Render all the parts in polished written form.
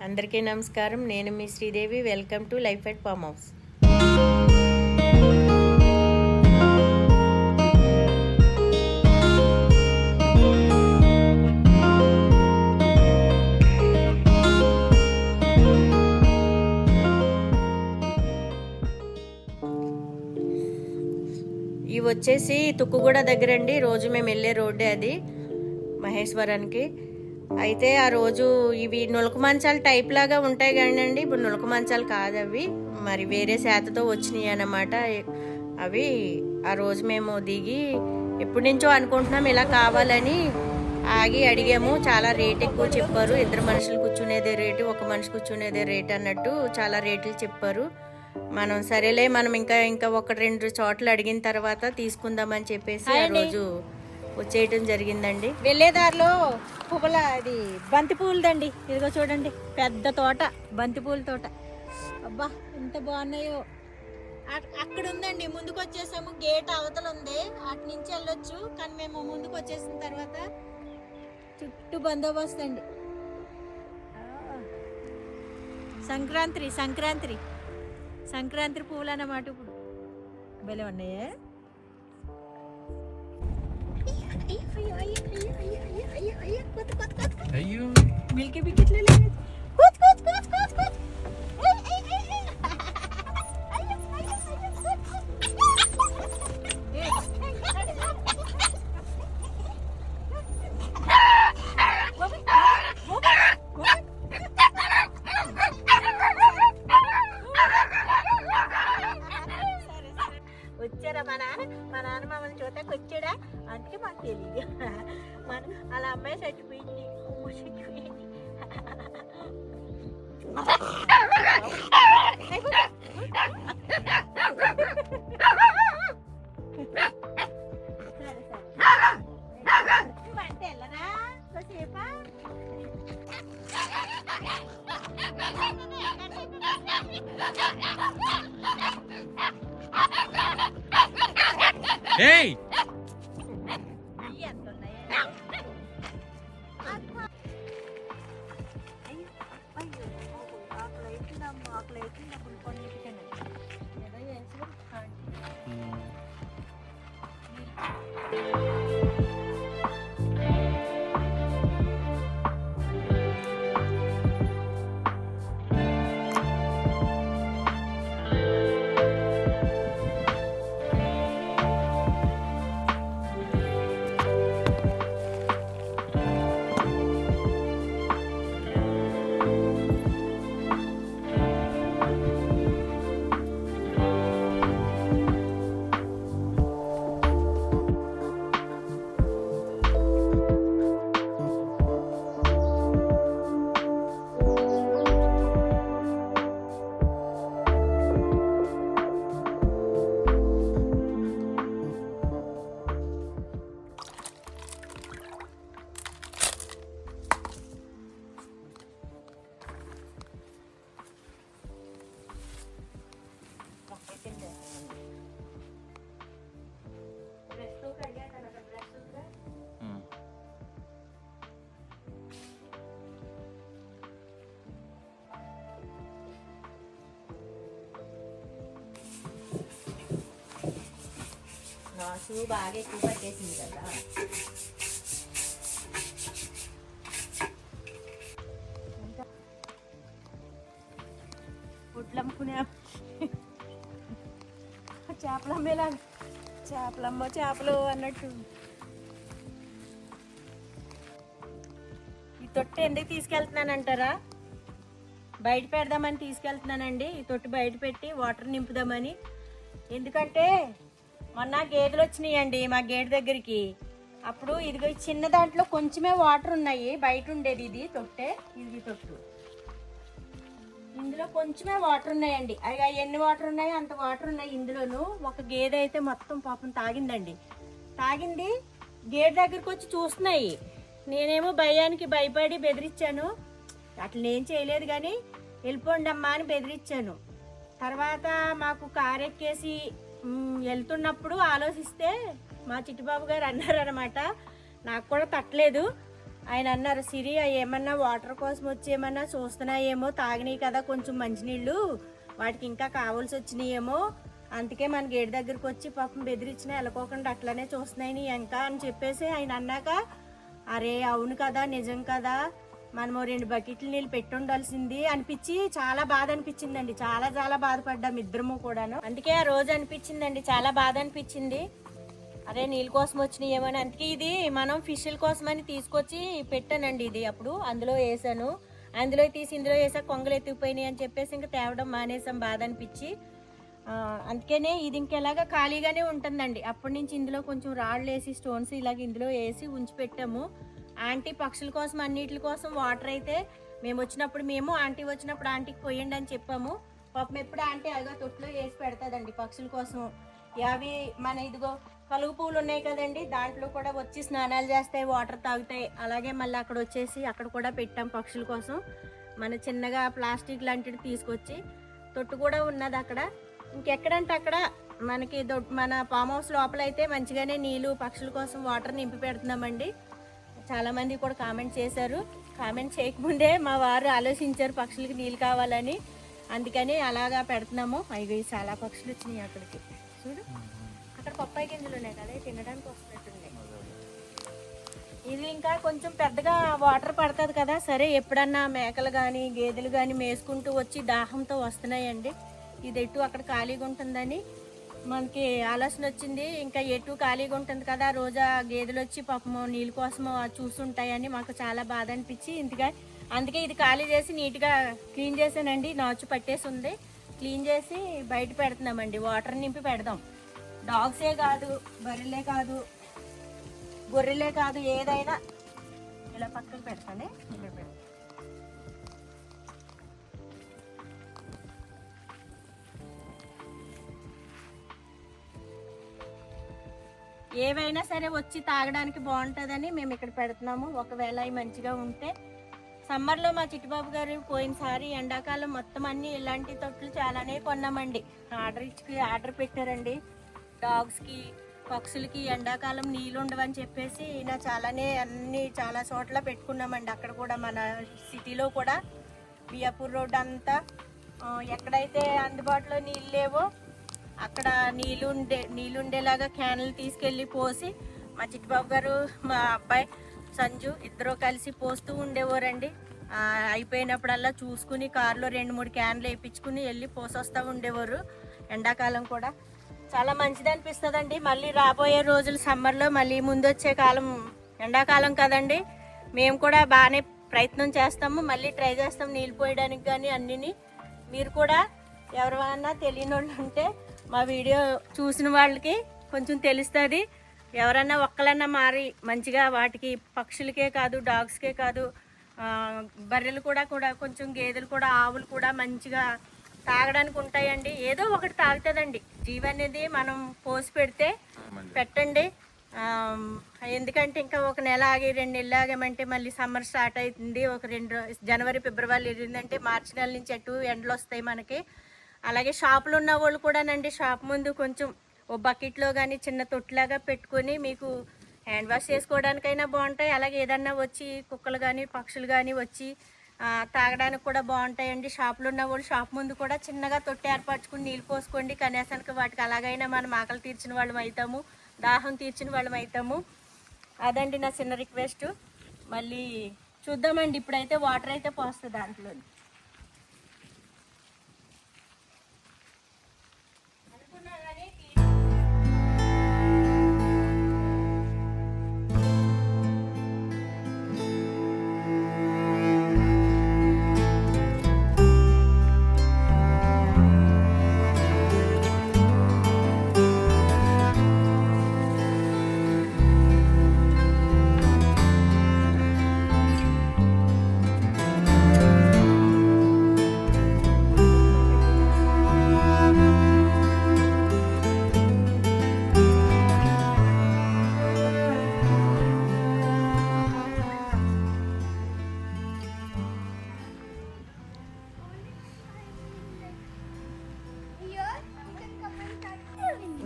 అందరికీ నమస్కారం. నేను మీ Sridevi. Welcome to life at farm house. ఇవి వచ్చేసి తుక్కుగూడ దగ్గరండి. రోజు మేము వెళ్ళే రోడ్డే అది, మహేశ్వరానికి. అయితే ఆ రోజు ఇవి నులక మంచాలు టైప్ లాగా ఉంటాయి కానివ్వండి, ఇప్పుడు నులక మంచాలు కాదు అవి, మరి వేరే శాతతో వచ్చినాయి అన్నమాట. అవి ఆ రోజు మేము దిగి ఎప్పటి నుంచో అనుకుంటున్నాం ఇలా కావాలని, ఆగి అడిగాము. చాలా రేట్ ఎక్కువ చెప్పారు. ఇద్దరు మనుషులు కూర్చునేదే రేటు, ఒక మనిషి కూర్చునేదే రేట్ అన్నట్టు చాలా రేట్లు చెప్పారు. మనం సరేలే, మనం ఇంకా ఒక రెండు చోట్ల అడిగిన తర్వాత తీసుకుందామని చెప్పేసి ఆ రోజు వచ్చేయటం జరిగిందండి. వెళ్ళేదారిలో పువ్వుల అది బంతి పువ్వులదండి. ఇదిగో చూడండి, పెద్ద తోట, బంతి పూల తోట. అబ్బా ఎంత బాగున్నాయో. అక్కడ ఉందండి, ముందుకు వచ్చేసాము. గేట్ అవతల ఉంది, అటు నుంచి వెళ్ళొచ్చు. కానీ మేము ముందుకు వచ్చేసిన తర్వాత చుట్టూ బందోబస్తు అండి. సంక్రాంతి సంక్రాంతి సంక్రాంతి పువ్వులు అన్నమాట. ఇప్పుడు భలే ఉన్నాయే. అయ్యో మిల్కీ బికెట్లు వచ్చారా? మా నాన్న మమ్మల్ని చూడటానికి వచ్చాడా? అందుకే మాకు తెలియదు. అలా అమ్మాయి చచ్చిపోయింది. అంటే వెళ్ళరా సేపా? ఏయ్ నాసు బాగా ఎక్కువ పట్టేసింది కదా. గుడ్లు అమ్ముకునే చేపలు అమ్మేలా, చేపలు అన్నట్టు. ఈ తొట్టి ఎందుకు తీసుకెళ్తున్నానంటారా? బయట పెడదామని తీసుకెళ్తున్నానండి. ఈ తొట్టి బయట పెట్టి వాటర్ నింపుదామని. ఎందుకంటే మొన్న గేదెలు వచ్చినాయండి మా గేట్ దగ్గరికి. అప్పుడు ఇదిగో చిన్న దాంట్లో కొంచెమే వాటర్ ఉన్నాయి. బయట ఉండేది ఇది తొట్టే, ఇది తొట్టు. ఇందులో కొంచెమే వాటర్ ఉన్నాయండి. అవి ఎన్ని వాటర్ ఉన్నాయో అంత వాటర్ ఉన్నాయి ఇందులోను. ఒక గేదె అయితే మొత్తం పాపం తాగిందండి. తాగింది, గేట్ దగ్గరికి వచ్చి చూస్తున్నాయి. నేనేమో భయానికి భయపడి బెదిరించాను. అట్లా నేను చేయలేదు కానీ వెళ్ళిపోండి అమ్మా అని బెదిరించాను. తర్వాత మాకు కారు ఎక్కేసి వెళ్తున్నప్పుడు ఆలోచిస్తే మా చిట్టుబాబు గారు అన్నారనమాట, నాకు కూడా తట్టలేదు, ఆయన అన్నారు, సిరి అవి ఏమన్నా వాటర్ కోసం వచ్చి ఏమన్నా చూస్తున్నాయేమో, తాగినాయి కదా కొంచెం మంచినీళ్ళు, వాటికి ఇంకా కావాల్సి వచ్చినాయేమో, అందుకే మన గేట్ దగ్గరకు వచ్చి పాపం బెదిరించిన వెళ్ళకోకుండా అట్లనే చూస్తున్నాయి ఇంకా అని చెప్పేసి ఆయన అన్నాక, అరే అవును కదా నిజం కదా, మనము 2 బకెట్లు నీళ్ళు పెట్టి ఉండాల్సింది అనిపించి చాలా బాధ అనిపించిందండి. చాలా చాలా బాధపడ్డాం ఇద్దరము కూడాను. అందుకే ఆ రోజు అనిపించిందండి, చాలా బాధ అనిపించింది. అరే నీళ్ళ కోసం వచ్చినాయి ఏమని. అందుకే ఇది మనం ఫిష్ల కోసమని తీసుకొచ్చి పెట్టానండి. ఇది అప్పుడు అందులో వేసాను, అందులో తీసి ఇందులో వేసా కొంగలు ఎత్తుకుపోయినాయి అని చెప్పేసి ఇంకా తేవడం మానేసాం బాధ అనిపించి. అందుకనే ఇది ఇంకెలాగా ఖాళీగానే ఉంటుందండి. అప్పటి నుంచి ఇందులో కొంచెం రాళ్ళు వేసి స్టోన్స్ ఇలాగ ఇందులో వేసి ఉంచి పెట్టాము. ఆంటీ పక్షుల కోసం అన్నిటి కోసం వాటర్ అయితే మేము వచ్చినప్పుడు మేము, ఆంటీ వచ్చినప్పుడు ఆంటీకి పోయండి అని చెప్పాము. పాపం ఎప్పుడు ఆంటీ అదిగో తొట్లో వేసి పెడతాదండి పక్షుల కోసం. అవి మన ఇదిగో కలుగు పువ్వులు ఉన్నాయి కదండి, దాంట్లో కూడా వచ్చి స్నానాలు చేస్తాయి, వాటర్ తాగుతాయి. అలాగే మళ్ళీ అక్కడ వచ్చేసి అక్కడ కూడా పెట్టాం పక్షుల కోసం. మన చిన్నగా ప్లాస్టిక్ లాంటిది తీసుకొచ్చి తొట్టు కూడా ఉన్నది అక్కడ. ఇంకెక్కడంటే అక్కడ మనకి మన ఫామ్ హౌస్ లోపల అయితే మంచిగానే నీళ్ళు పక్షుల కోసం వాటర్ నింపి పెడుతున్నామండి. చాలామంది కూడా కామెంట్ చేశారు. కామెంట్ చేయకముందే మా వారు ఆలోచించారు పక్షులకి నీళ్ళు కావాలని, అందుకని అలాగా పెడుతున్నాము. అవి చాలా పక్షులు వచ్చినాయి అక్కడికి. చూడు అక్కడ పప్పాయి గింజలు ఉన్నాయి కదా, తినడానికి వస్తున్నట్టుంది. ఇది ఇంకా కొంచెం పెద్దగా వాటర్ పడుతుంది కదా, సరే ఎప్పుడన్నా మేకలు కానీ గేదెలు కానీ మేసుకుంటూ వచ్చి దాహంతో వస్తున్నాయండి. ఇది ఎటు అక్కడ ఖాళీగా ఉంటుందని మనకి ఆలోచన వచ్చింది. ఇంకా ఎటు ఖాళీగా ఉంటుంది కదా, రోజా గేదెలు వచ్చి పాపము నీళ్ళ కోసము చూస్తుంటాయని మాకు చాలా బాధ అనిపించి ఇంతగా, అందుకే ఇది ఖాళీ చేసి నీట్గా క్లీన్ చేసానండి. నాచు పట్టేసి ఉంది, క్లీన్ చేసి బయట పెడుతున్నామండి. వాటర్ నింపి పెడదాం. డాగ్సే కాదు, బర్రెలే కాదు, గొర్రెలే కాదు, ఏదైనా ఇలా పక్కన పెడతానే. ఇక్కడ పెడతాను. ఏవైనా సరే వచ్చి తాగడానికి బాగుంటుందని మేము ఇక్కడ పెడుతున్నాము. ఒకవేళ అవి మంచిగా ఉంటే. సమ్మర్లో మా చిట్టుబాబు గారు పోయినసారి ఎండాకాలం మొత్తం అన్ని ఇలాంటి తొట్లు చాలానే కొన్నామండి. ఆర్డర్ పెట్టారండి. డాగ్స్కి పక్షులకి ఎండాకాలం నీళ్ళు ఉండవని చెప్పేసి ఇలా చాలానే అన్ని చాలా చోట్ల పెట్టుకున్నామండి. అక్కడ కూడా మన సిటీలో కూడా బియాపూర్ రోడ్ అంతా ఎక్కడైతే అందుబాటులో నీళ్ళు లేవో అక్కడ నీళ్ళు ఉండేలాగా క్యాన్లు తీసుకెళ్ళి పోసి మా చిట్టుబాబు గారు మా అబ్బాయి సంజు ఇద్దరు కలిసి పోస్తూ ఉండేవారండి. అయిపోయినప్పుడల్లా చూసుకుని కారులో 2-3 క్యాన్లు వేయించుకుని వెళ్ళి పోసొస్తూ ఉండేవారు. ఎండాకాలం కూడా చాలా మంచిది అనిపిస్తుందండి. మళ్ళీ రాబోయే రోజులు సమ్మర్లో మళ్ళీ ముందు వచ్చే కాలం ఎండాకాలం కదండి, మేము కూడా బాగానే ప్రయత్నం చేస్తాము. మళ్ళీ ట్రై చేస్తాం నీళ్ళు పోయడానికి కానీ అన్నిని. మీరు కూడా ఎవరైనా తెలియని వాళ్ళు ఉంటే మా వీడియో చూసిన వాళ్ళకి కొంచెం తెలుస్తుంది. ఎవరన్నా ఒక్కలన్నా మారి మంచిగా వాటికి పక్షులకే కాదు డాగ్స్కే కాదు బర్రెలు కూడా కొంచెం గేదెలు కూడా ఆవులు కూడా మంచిగా తాగడానికి ఉంటాయండి. ఏదో ఒకటి తాగుతుందండి. జీవి అనేది మనం పోసి పెడితే పెట్టండి. ఎందుకంటే ఇంకా 1 నెల ఆగి 2 నెలలు ఆగామంటే మళ్ళీ సమ్మర్ స్టార్ట్ అవుతుంది. ఒక 2 జనవరి ఫిబ్రవరి వెళ్ళిందంటే మార్చి నెల నుంచి అటు ఎండలు వస్తాయి మనకి. అలాగే షాపులు ఉన్న వాళ్ళు కూడానండి షాప్ ముందు కొంచెం ఓ బకెట్లో కానీ చిన్న తొట్టులాగా పెట్టుకొని మీకు హ్యాండ్ వాష్ చేసుకోవడానికైనా బాగుంటాయి. అలాగే ఏదన్నా వచ్చి కుక్కలు కానీ పక్షులు కానీ వచ్చి తాగడానికి కూడా బాగుంటాయండి. షాపులు ఉన్న వాళ్ళు షాప్ ముందు కూడా చిన్నగా తొట్టి ఏర్పరచుకుని నీళ్ళు పోసుకోండి. కనీసానికి వాటికి అలాగైనా మనం ఆకలి తీర్చిన వాళ్ళం అవుతాము, దాహం తీర్చిన వాళ్ళం అవుతాము. అదండి నా చిన్న రిక్వెస్ట్. మళ్ళీ చూద్దామండి. ఇప్పుడైతే వాటర్ అయితే పోస్తుంది దాంట్లో.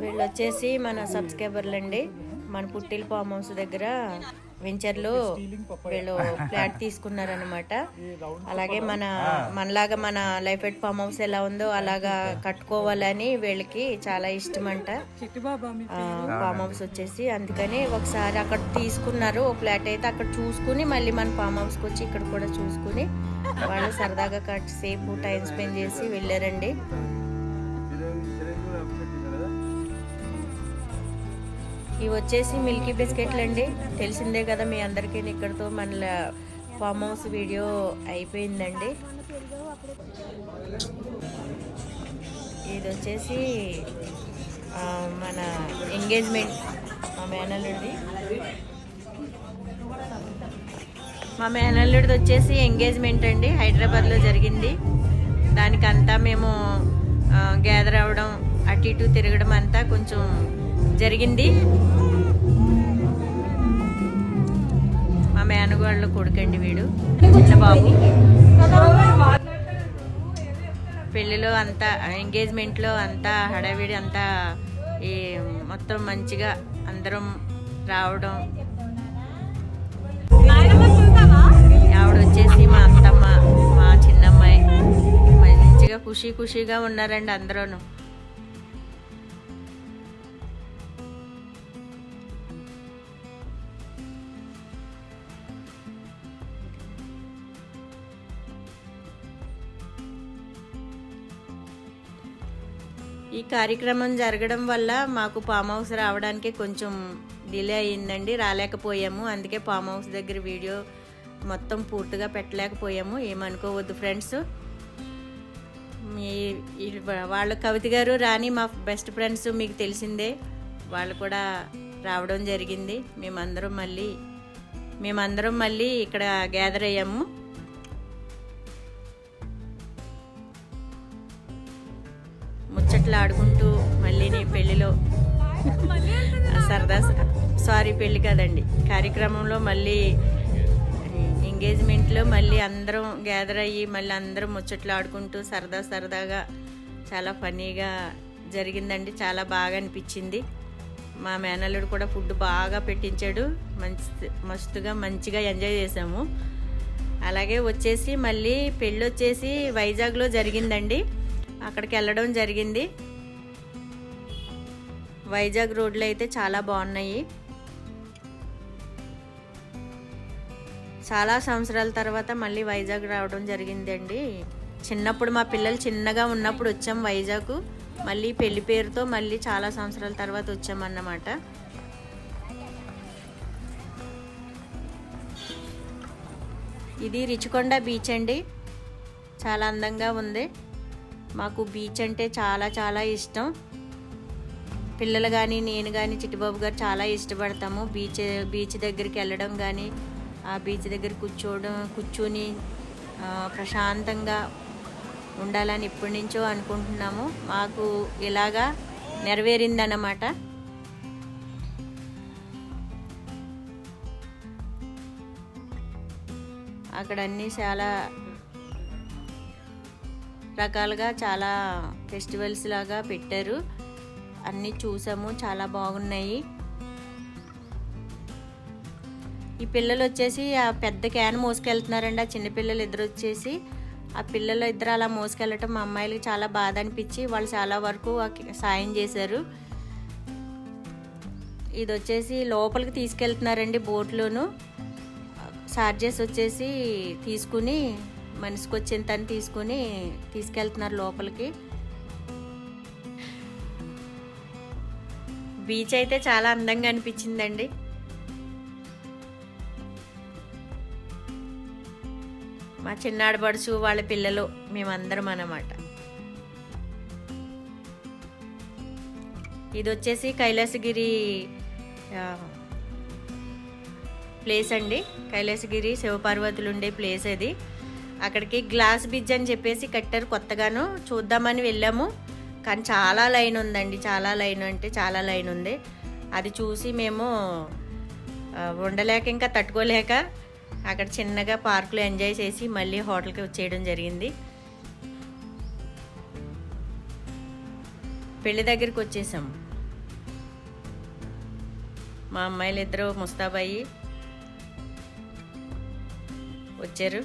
వీళ్ళు వచ్చేసి మన సబ్స్క్రైబర్లు అండి. మన పుట్టిల్ ఫామ్ హౌస్ దగ్గర వెంచర్లో వీళ్ళు ఫ్లాట్ తీసుకున్నారనమాట. అలాగే మనలాగా మన లైఫ్ ఎట్ ఫామ్ హౌస్ ఎలా ఉందో అలాగా కట్టుకోవాలని వీళ్ళకి చాలా ఇష్టమంట ఫామ్ హౌస్ వచ్చేసి. అందుకని ఒకసారి అక్కడ తీసుకున్నారు ఒక ఫ్లాట్ అయితే, అక్కడ చూసుకుని మళ్ళీ మన ఫామ్ హౌస్కి వచ్చి ఇక్కడ కూడా చూసుకుని వాళ్ళు సరదాగా సేపు టైం స్పెండ్ చేసి వెళ్ళారండి. ఇవి వచ్చేసి మిల్కీ బిస్కెట్లు అండి, తెలిసిందే కదా మీ అందరికీ. ఇక్కడతో మన ఫామ్ హౌస్ వీడియో అయిపోయిందండి. ఇది వచ్చేసి మన ఎంగేజ్మెంట్ మా మేనల్లుడిది వచ్చేసి ఎంగేజ్మెంట్ అండి, హైదరాబాద్లో జరిగింది. దానికంతా మేము గ్యాదర్ అవ్వడం, అటు ఇటు తిరగడం అంతా కొంచెం జరిగింది. మా మేనగాళ్ళ కొడుకండి వీడు, చిన్న బాబు. పెళ్ళిలో అంతా ఎంగేజ్మెంట్లో అంతా హడావిడి అంతా ఈ మొత్తం మంచిగా అందరం రావడం. ఆవిడ వచ్చేసి మా అత్తమ్మ, మా చిన్నమ్మాయి మంచిగా ఖుషీగా ఉన్నారండి అందరూను. ఈ కార్యక్రమం జరగడం వల్ల మాకు ఫామ్ హౌస్ రావడానికి కొంచెం డిలే అయ్యిందండి, రాలేకపోయాము. అందుకే ఫామ్ హౌస్ దగ్గర వీడియో మొత్తం పూర్తిగా పెట్టలేకపోయాము, ఏమనుకోవద్దు ఫ్రెండ్స్. వాళ్ళ కవిత గారు రాణి మా బెస్ట్ ఫ్రెండ్స్, మీకు తెలిసిందే. వాళ్ళు కూడా రావడం జరిగింది. మేమందరం మళ్ళీ ఇక్కడ గ్యాదర్ అయ్యాము. ముచ్చట్లు ఆడుకుంటూ మళ్ళీ పెళ్ళిలో పెళ్ళి కదండి, కార్యక్రమంలో మళ్ళీ ఎంగేజ్మెంట్లో మళ్ళీ అందరం గ్యాదర్ అయ్యి మళ్ళీ అందరం ముచ్చట్లు ఆడుకుంటూ సరదాగా చాలా ఫన్నీగా జరిగిందండి. చాలా బాగా అనిపించింది. మా మేనల్లుడు కూడా ఫుడ్ బాగా పెట్టించాడు, మస్తుగా మంచిగా ఎంజాయ్ చేసాము. అలాగే వచ్చేసి మళ్ళీ పెళ్ళి వచ్చేసి వైజాగ్లో జరిగిందండి, అక్కడికి వెళ్ళడం జరిగింది. వైజాగ్ రోడ్లు అయితే చాలా బాగున్నాయి. చాలా సంవత్సరాల తర్వాత మళ్ళీ వైజాగ్ రావడం జరిగిందండి. చిన్నప్పుడు మా పిల్లలు చిన్నగా ఉన్నప్పుడు వచ్చాం వైజాగ్, మళ్ళీ పెళ్లి పేరుతో మళ్ళీ చాలా సంవత్సరాల తర్వాత వచ్చామన్నమాట. ఇది రిచికొండ బీచ్ అండి, చాలా అందంగా ఉంది. మాకు బీచ్ అంటే చాలా ఇష్టం. పిల్లలు కానీ నేను కానీ చిట్టిబాబు గారు చాలా ఇష్టపడతాము బీచ్ దగ్గరికి వెళ్ళడం కానీ, ఆ బీచ్ దగ్గర కూర్చొని ప్రశాంతంగా ఉండాలని ఎప్పటి నుంచో అనుకుంటున్నాము. మాకు ఇలాగా నెరవేరిందన్నమాట. అక్కడ అన్నీ చాలా రకాలుగా చాలా ఫెస్టివల్స్ లాగా పెట్టారు, అన్నీ చూసాము, చాలా బాగున్నాయి. ఈ పిల్లలు వచ్చేసి ఆ పెద్ద క్యాన్ మోసుకెళ్తున్నారండి. ఆ చిన్నపిల్లలు ఇద్దరు వచ్చేసి ఆ పిల్లలు ఇద్దరు అలా మోసుకెళ్ళటం మా అమ్మాయిలకి చాలా బాధ అనిపించి వాళ్ళు చాలా వరకు సాయం చేశారు. ఇది వచ్చేసి లోపలికి తీసుకెళ్తున్నారండి బోట్లోను. చార్జెస్ వచ్చేసి తీసుకుని మనిషికి వచ్చేంత అని తీసుకెళ్తున్నారు లోపలికి. బీచ్ అయితే చాలా అందంగా అనిపించిందండి. మా చిన్నాడబడుచు వాళ్ళ పిల్లలు మేమందరం అన్నమాట. ఇది వచ్చేసి కైలాసగిరి ప్లేస్ అండి, కైలాసగిరి శివపార్వతులు ఉండే ప్లేస్ అది. అక్కడికి గ్లాస్ బ్రిడ్జ్ అని చెప్పేసి కట్టారు కొత్తగాను, చూద్దామని వెళ్ళాము. కానీ చాలా లైన్ ఉందండి, చాలా లైన్ ఉంది. అది చూసి మేము ఉండలేక ఇంకా తట్టుకోలేక అక్కడ చిన్నగా పార్కులో ఎంజాయ్ చేసి మళ్ళీ హోటల్కి వచ్చేయడం జరిగింది. పెళ్లి దగ్గరికి వచ్చేసాము. మా అమ్మాయిలు ఇద్దరు ముస్తాబాయి వచ్చారు.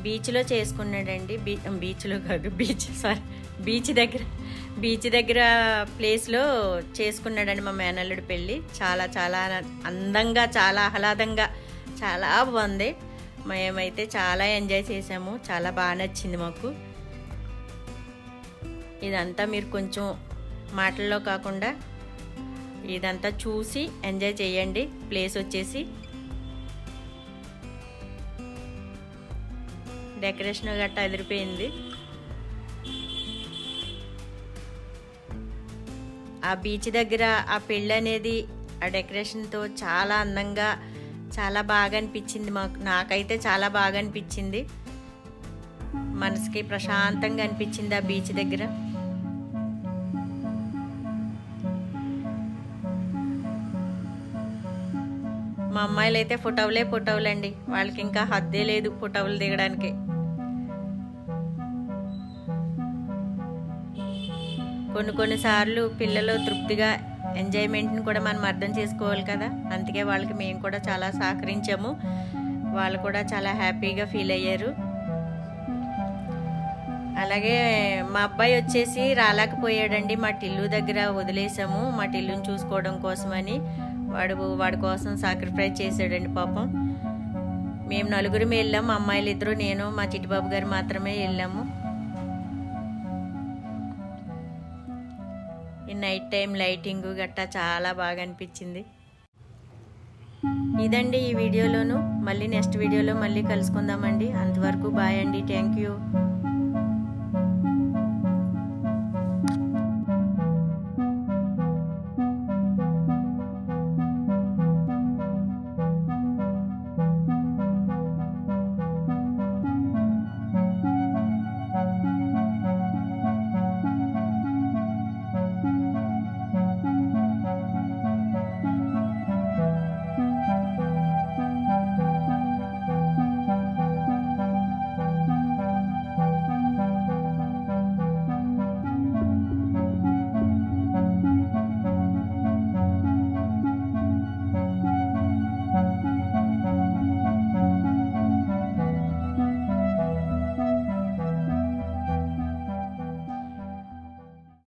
బీచ్లో చేసుకున్నాడండి. బీచ్లో కాదు, బీచ్ దగ్గర ప్లేస్లో చేసుకున్నాడండి మా మేనల్లుడి పెళ్ళి. చాలా చాలా అందంగా, చాలా ఆహ్లాదంగా, చాలా బాగుంది. మేమైతే చాలా ఎంజాయ్ చేసాము. చాలా బాగా నచ్చింది మాకు. ఇదంతా మీరు కొంచెం మాటల్లో కాకుండా ఇదంతా చూసి ఎంజాయ్ చేయండి. ప్లేస్ వచ్చేసి డెకరేషన్ గట్టా ఎదిరిపోయింది. ఆ బీచ్ దగ్గర ఆ పెళ్ళి అనేది ఆ డెకరేషన్తో చాలా అందంగా, చాలా బాగా అనిపించింది నాకైతే చాలా బాగా అనిపించింది. మనసుకి ప్రశాంతంగా అనిపించింది ఆ బీచ్ దగ్గర. మా అమ్మాయిలు అయితే ఫోటోలండి. వాళ్ళకి ఇంకా హద్దే లేదు ఫోటోలు దిగడానికి. కొన్నిసార్లు పిల్లలు తృప్తిగా ఎంజాయ్మెంట్ని కూడా మనం అర్థం చేసుకోవాలి కదా. అందుకే వాళ్ళకి మేము కూడా చాలా సహకరించాము. వాళ్ళు కూడా చాలా హ్యాపీగా ఫీల్ అయ్యారు. అలాగే మా అబ్బాయి వచ్చేసి రాలేకపోయాడండి. మా టిల్లు దగ్గర వదిలేసాము, మా టిల్లుని చూసుకోవడం కోసమని. వాడి కోసం సాక్రిఫైస్ చేశాడండి పాపం. మేము నలుగురం వెళ్ళాము. అమ్మాయిలు ఇద్దరు, నేను, మా చిట్టిబాబు గారు మాత్రమే వెళ్ళాము. ఈ నైట్ టైం లైటింగ్ గట్టా చాలా బాగా అనిపించింది. ఇదండి ఈ వీడియోలోను. మళ్ళీ నెక్స్ట్ వీడియోలో మళ్ళీ కలుసుకుందామండి. అంతవరకు బాయ్ అండి. Thank you.